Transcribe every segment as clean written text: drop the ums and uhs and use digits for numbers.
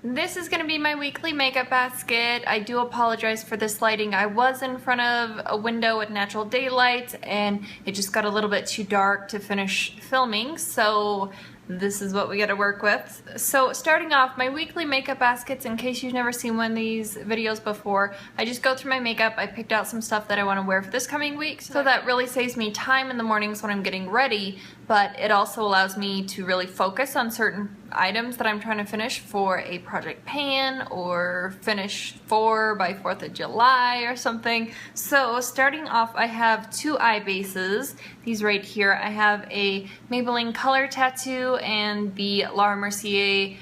This is going to be my weekly makeup basket. I do apologize for this lighting. I was in front of a window with natural daylight and it just got a little bit too dark to finish filming, so this is what we got to work with. So starting off, my weekly makeup baskets, in case you've never seen one of these videos before, I just go through my makeup. I picked out some stuff that I want to wear for this coming week, so that really saves me time in the mornings when I'm getting ready, but it also allows me to really focus on certain items that I'm trying to finish for a project pan or finish for by 4th of July or something. So starting off, I have two eye bases. These right here. I have a Maybelline Color Tattoo and the Laura Mercier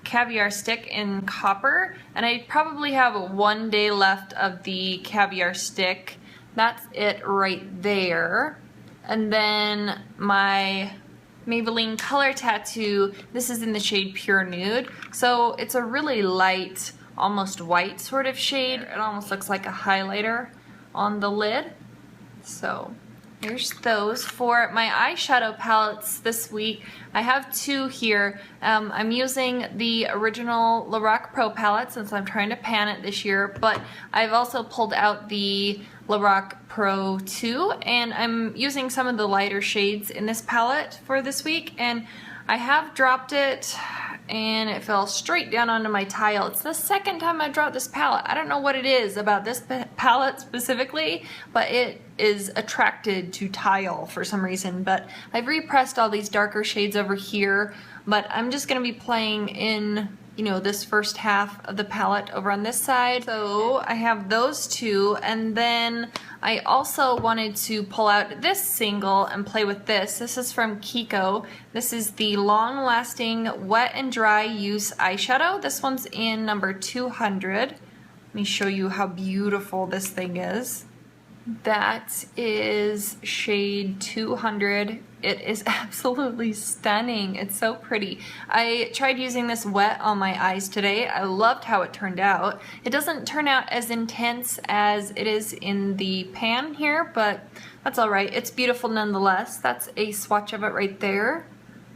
Caviar Stick in copper, and I probably have 1 day left of the Caviar Stick. That's it right there. And then my Maybelline Color Tattoo, this is in the shade Pure Nude. So it's a really light, almost white sort of shade. It almost looks like a highlighter on the lid. So there's those. For my eyeshadow palettes this week, I have two here. I'm using the original Lorac Pro palette since I'm trying to pan it this year, but I've also pulled out the Lorac Pro 2, and I'm using some of the lighter shades in this palette for this week, and I have dropped it and it fell straight down onto my tile. It's the second time I've dropped this palette. I don't know what it is about this palette specifically, but it is attracted to tile for some reason. But I've repressed all these darker shades over here, but I'm just gonna be playing in, you know, this first half of the palette over on this side. So I have those two, and then I also wanted to pull out this single and play with this. This is from Kiko. This is the Long Lasting Wet and Dry Use Eyeshadow. This one's in number 200. Let me show you how beautiful this thing is. That is shade 200. It is absolutely stunning. It's so pretty. I tried using this wet on my eyes today. I loved how it turned out. It doesn't turn out as intense as it is in the pan here, but that's all right. It's beautiful nonetheless. That's a swatch of it right there.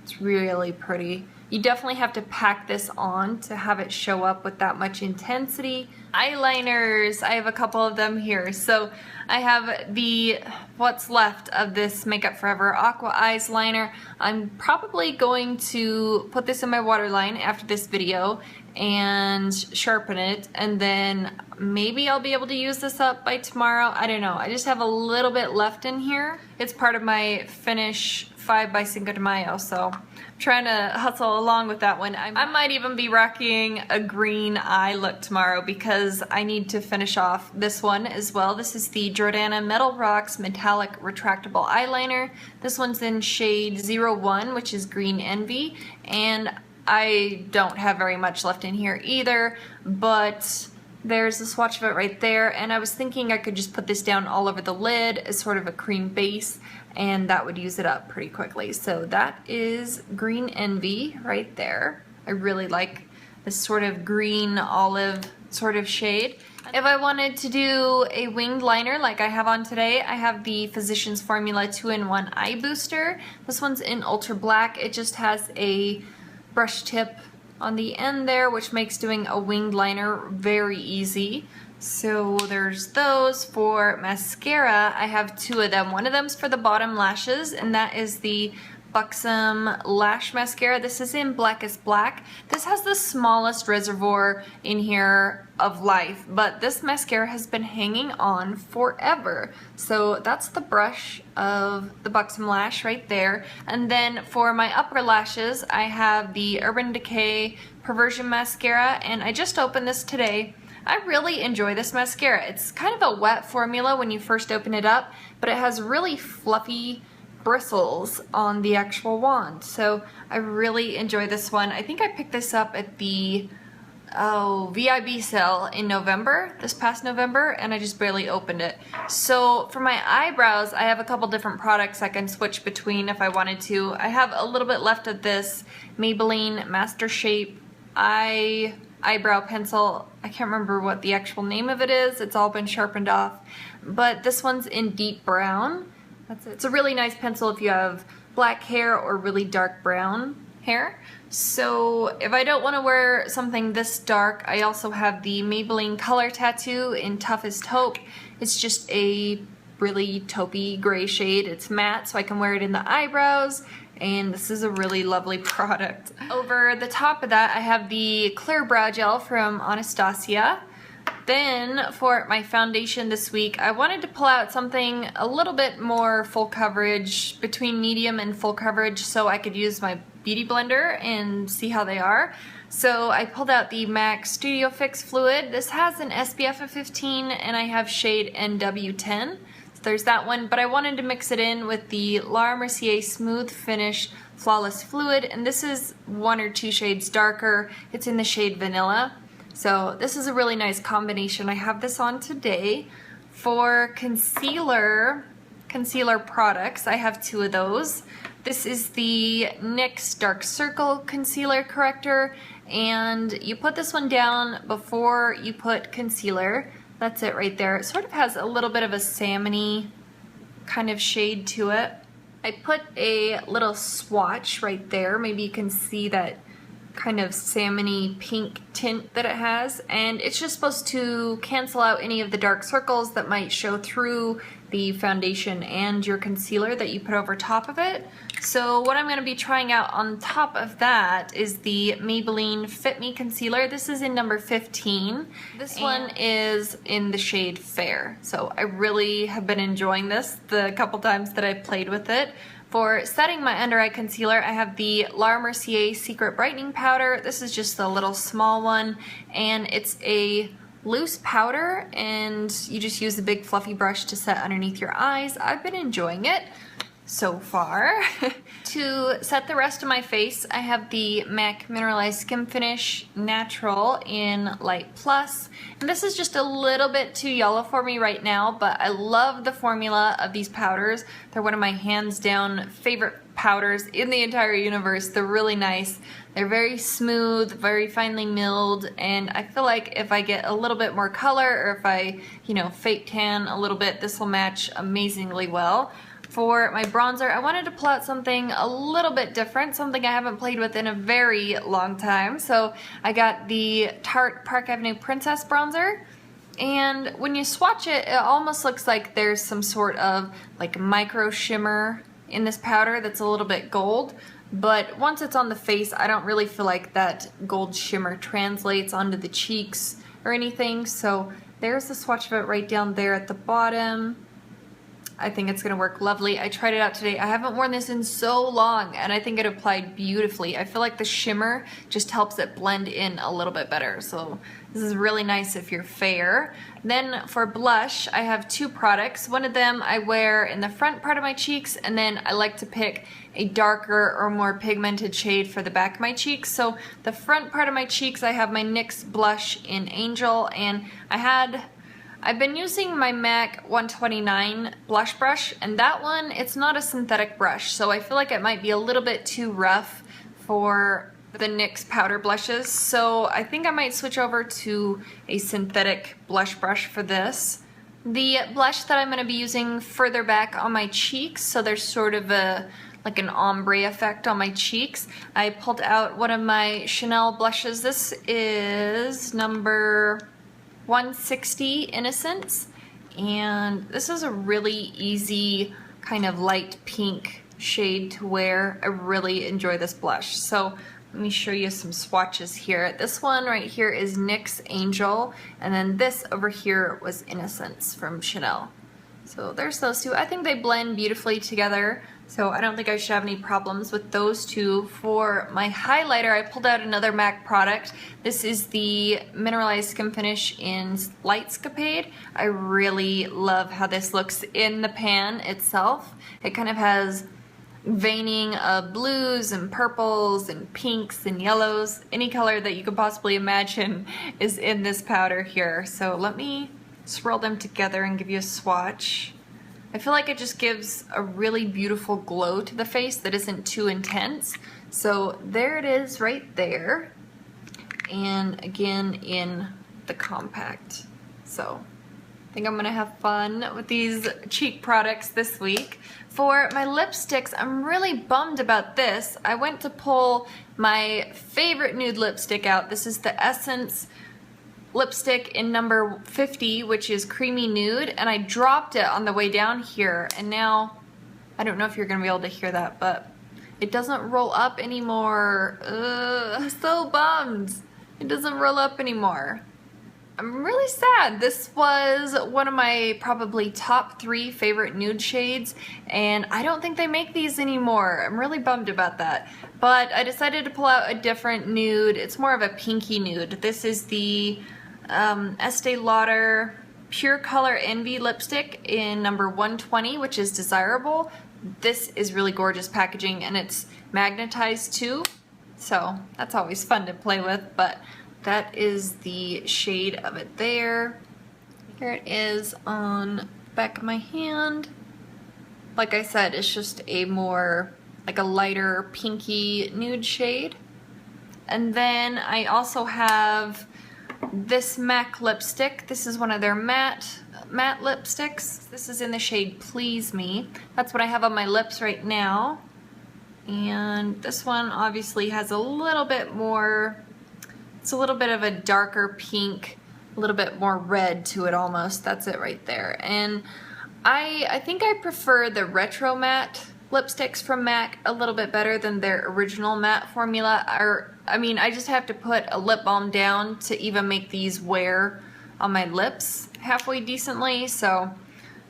It's really pretty. You definitely have to pack this on to have it show up with that much intensity. Eyeliners, I have a couple of them here. So I have the what's left of this Makeup Forever Aqua Eyes liner. I'm probably going to put this in my waterline after this video and sharpen it, and then maybe I'll be able to use this up by tomorrow. I don't know. I just have a little bit left in here. It's part of my finish 5 by Cinco de Mayo, so I'm trying to hustle along with that one. I might even be rocking a green eye look tomorrow because I need to finish off this one as well. This is the Jordana Metal Rocks Metallic Retractable Eyeliner. This one's in shade 01, which is Green Envy, and I don't have very much left in here either, but there's a swatch of it right there, and I was thinking I could just put this down all over the lid as sort of a cream base, and that would use it up pretty quickly. So that is Green Envy right there. I really like this sort of green olive sort of shade. If I wanted to do a winged liner like I have on today, I have the Physicians Formula 2-in-1 Eye Booster. This one's in Ultra Black. It just has a brush tip on the end there, which makes doing a winged liner very easy. So there's those. For mascara, I have two of them. One of them's for the bottom lashes, and that is the Buxom Lash Mascara. This is in Blackest Black. This has the smallest reservoir in here of life, but this mascara has been hanging on forever. So that's the brush of the Buxom Lash right there. And then for my upper lashes, I have the Urban Decay Perversion Mascara, and I just opened this today. I really enjoy this mascara. It's kind of a wet formula when you first open it up, but it has really fluffy bristles on the actual wand. So I really enjoy this one. I think I picked this up at the VIB sale in November, this past November, and I just barely opened it. So for my eyebrows, I have a couple different products I can switch between if I wanted to. I have a little bit left of this Maybelline Master Shape eyebrow pencil. I can't remember what the actual name of it is. It's all been sharpened off. But this one's in deep brown. That's it. It's a really nice pencil if you have black hair or really dark brown. hair. So if I don't want to wear something this dark, I also have the Maybelline Color Tattoo in Toughest Taupe. It's just a really taupey gray shade. It's matte, so I can wear it in the eyebrows, and this is a really lovely product. Over the top of that, I have the Clear Brow Gel from Anastasia. Then for my foundation this week, I wanted to pull out something a little bit more full coverage, between medium and full coverage, so I could use my beauty blender and see how they are. So I pulled out the MAC Studio Fix Fluid. This has an SPF of 15 and I have shade NW10. So there's that one, but I wanted to mix it in with the Laura Mercier Smooth Finish Flawless Fluid, and this is 1 or 2 shades darker. It's in the shade Vanilla. So this is a really nice combination. I have this on today. For concealer products, I have 2 of those. This is the NYX Dark Circle Concealer Corrector, and you put this one down before you put concealer. That's it right there. It sort of has a little bit of a salmon-y kind of shade to it. I put a little swatch right there. Maybe you can see that kind of salmon-y pink tint that it has, and it's just supposed to cancel out any of the dark circles that might show through the foundation and your concealer that you put over top of it. So what I'm going to be trying out on top of that is the Maybelline Fit Me Concealer. This is in number 15. This one is in the shade Fair. So I really have been enjoying this the couple times that I've played with it. For setting my under eye concealer, I have the Laura Mercier Secret Brightening Powder. This is just a little small one, and it's a loose powder, and you just use a big fluffy brush to set underneath your eyes. I've been enjoying it so far. To set the rest of my face, I have the MAC Mineralized Skin Finish Natural in Light Plus. And this is just a little bit too yellow for me right now, but I love the formula of these powders. They're one of my hands down favorite powders in the entire universe. They're really nice. They're very smooth, very finely milled, and I feel like if I get a little bit more color, or if I, fake tan a little bit, this will match amazingly well. For my bronzer, I wanted to pull out something a little bit different, something I haven't played with in a very long time. So I got the Tarte Park Avenue Princess Bronzer. And when you swatch it, it almost looks like there's some sort of like micro shimmer in this powder that's a little bit gold. But once it's on the face, I don't really feel like that gold shimmer translates onto the cheeks or anything. So there's the swatch of it right down there at the bottom. I think it's going to work lovely. I tried it out today. I haven't worn this in so long, and I think it applied beautifully. I feel like the shimmer just helps it blend in a little bit better. So this is really nice if you're fair. Then for blush, I have 2 products. One of them I wear in the front part of my cheeks, and then I like to pick a darker or more pigmented shade for the back of my cheeks. So the front part of my cheeks, I have my NYX blush in Angel, and I've been using my MAC 129 blush brush, and that one, it's not a synthetic brush, so I feel like it might be a little bit too rough for the NYX powder blushes, so I think I might switch over to a synthetic blush brush for this. The blush that I'm going to be using further back on my cheeks, so there's sort of like an ombre effect on my cheeks. I pulled out one of my Chanel blushes. This is number 160 Innocence, and this is a really easy kind of light pink shade to wear. I really enjoy this blush. So let me show you some swatches here. This one right here is NYX Angel, and then this over here was Innocence from Chanel. So there's those 2. I think they blend beautifully together, so I don't think I should have any problems with those 2. For my highlighter, I pulled out another MAC product. This is the Mineralized Skin Finish in Lightscapade. I really love how this looks in the pan itself. It kind of has veining of blues and purples and pinks and yellows. Any color that you could possibly imagine is in this powder here. So let me swirl them together and give you a swatch. I feel like it just gives a really beautiful glow to the face that isn't too intense. So there it is right there. And again in the compact. So I think I'm gonna have fun with these cheek products this week. For my lipsticks, I'm really bummed about this. I went to pull my favorite nude lipstick out. This is the Essence lipstick in number 50, which is Creamy Nude, and I dropped it on the way down here, and now, I don't know if you're gonna be able to hear that, but it doesn't roll up anymore. I'm so bummed. It doesn't roll up anymore. I'm really sad. This was one of my probably top 3 favorite nude shades, and I don't think they make these anymore. I'm really bummed about that. But I decided to pull out a different nude. It's more of a pinky nude. This is the Estee Lauder Pure Color Envy lipstick in number 120, which is Desirable. This is really gorgeous packaging, and it's magnetized too, so that's always fun to play with, but that is the shade of it there. Here it is on the back of my hand. Like I said, it's just a more, like a lighter pinky nude shade. And then I also have this MAC lipstick. This is one of their matte lipsticks. This is in the shade Please Me. That's what I have on my lips right now. And this one obviously has a little bit more, it's a little bit of a darker pink, a little bit more red to it almost. That's it right there. And I think I prefer the retro matte lipsticks from MAC a little bit better than their original matte formula. I mean, I just have to put a lip balm down to even make these wear on my lips halfway decently, so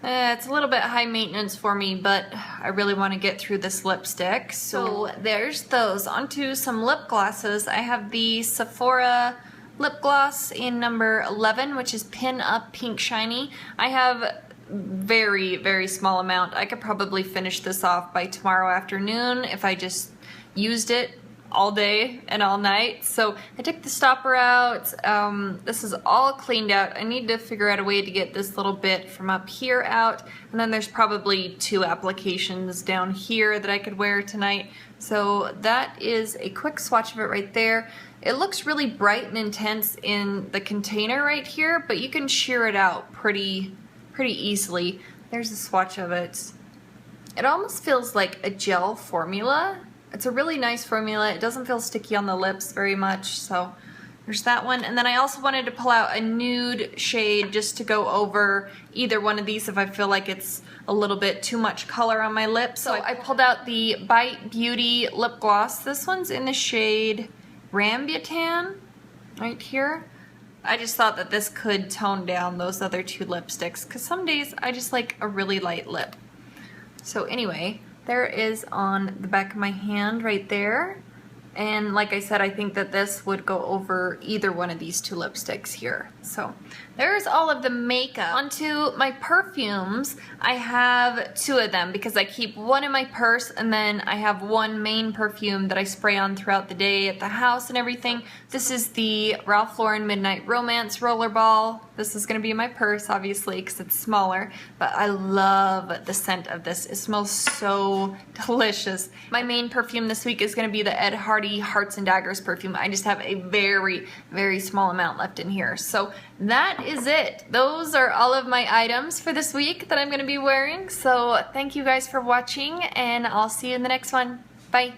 it's a little bit high maintenance for me, but I really want to get through this lipstick. So there's those. Onto some lip glosses. I have the Sephora lip gloss in number 11, which is Pin Up Pink Shiny. I have very, very small amount. I could probably finish this off by tomorrow afternoon if I just used it all day and all night. So I took the stopper out. This is all cleaned out. I need to figure out a way to get this little bit from up here out, and then there's probably 2 applications down here that I could wear tonight. So that is a quick swatch of it right there. It looks really bright and intense in the container right here, but you can shear it out pretty easily. There's a swatch of it. It almost feels like a gel formula. It's a really nice formula. It doesn't feel sticky on the lips very much, so there's that one. And then I also wanted to pull out a nude shade just to go over either one of these if I feel like it's a little bit too much color on my lips. So I pulled out the Bite Beauty lip gloss. This one's in the shade Rambutan right here. I just thought that this could tone down those other 2 lipsticks, because some days I just like a really light lip. So anyway, there is on the back of my hand right there. And like I said, I think that this would go over either one of these 2 lipsticks here. So there's all of the makeup. Onto my perfumes. I have 2 of them because I keep one in my purse, and then I have one main perfume that I spray on throughout the day at the house and everything. This is the Ralph Lauren Midnight Romance Rollerball. This is going to be in my purse, obviously, because it's smaller, but I love the scent of this. It smells so delicious. My main perfume this week is going to be the Ed Hardy Hearts and Daggers perfume. I just have a very, very small amount left in here. So that is it. Those are all of my items for this week that I'm going to be wearing. So thank you guys for watching, and I'll see you in the next one. Bye.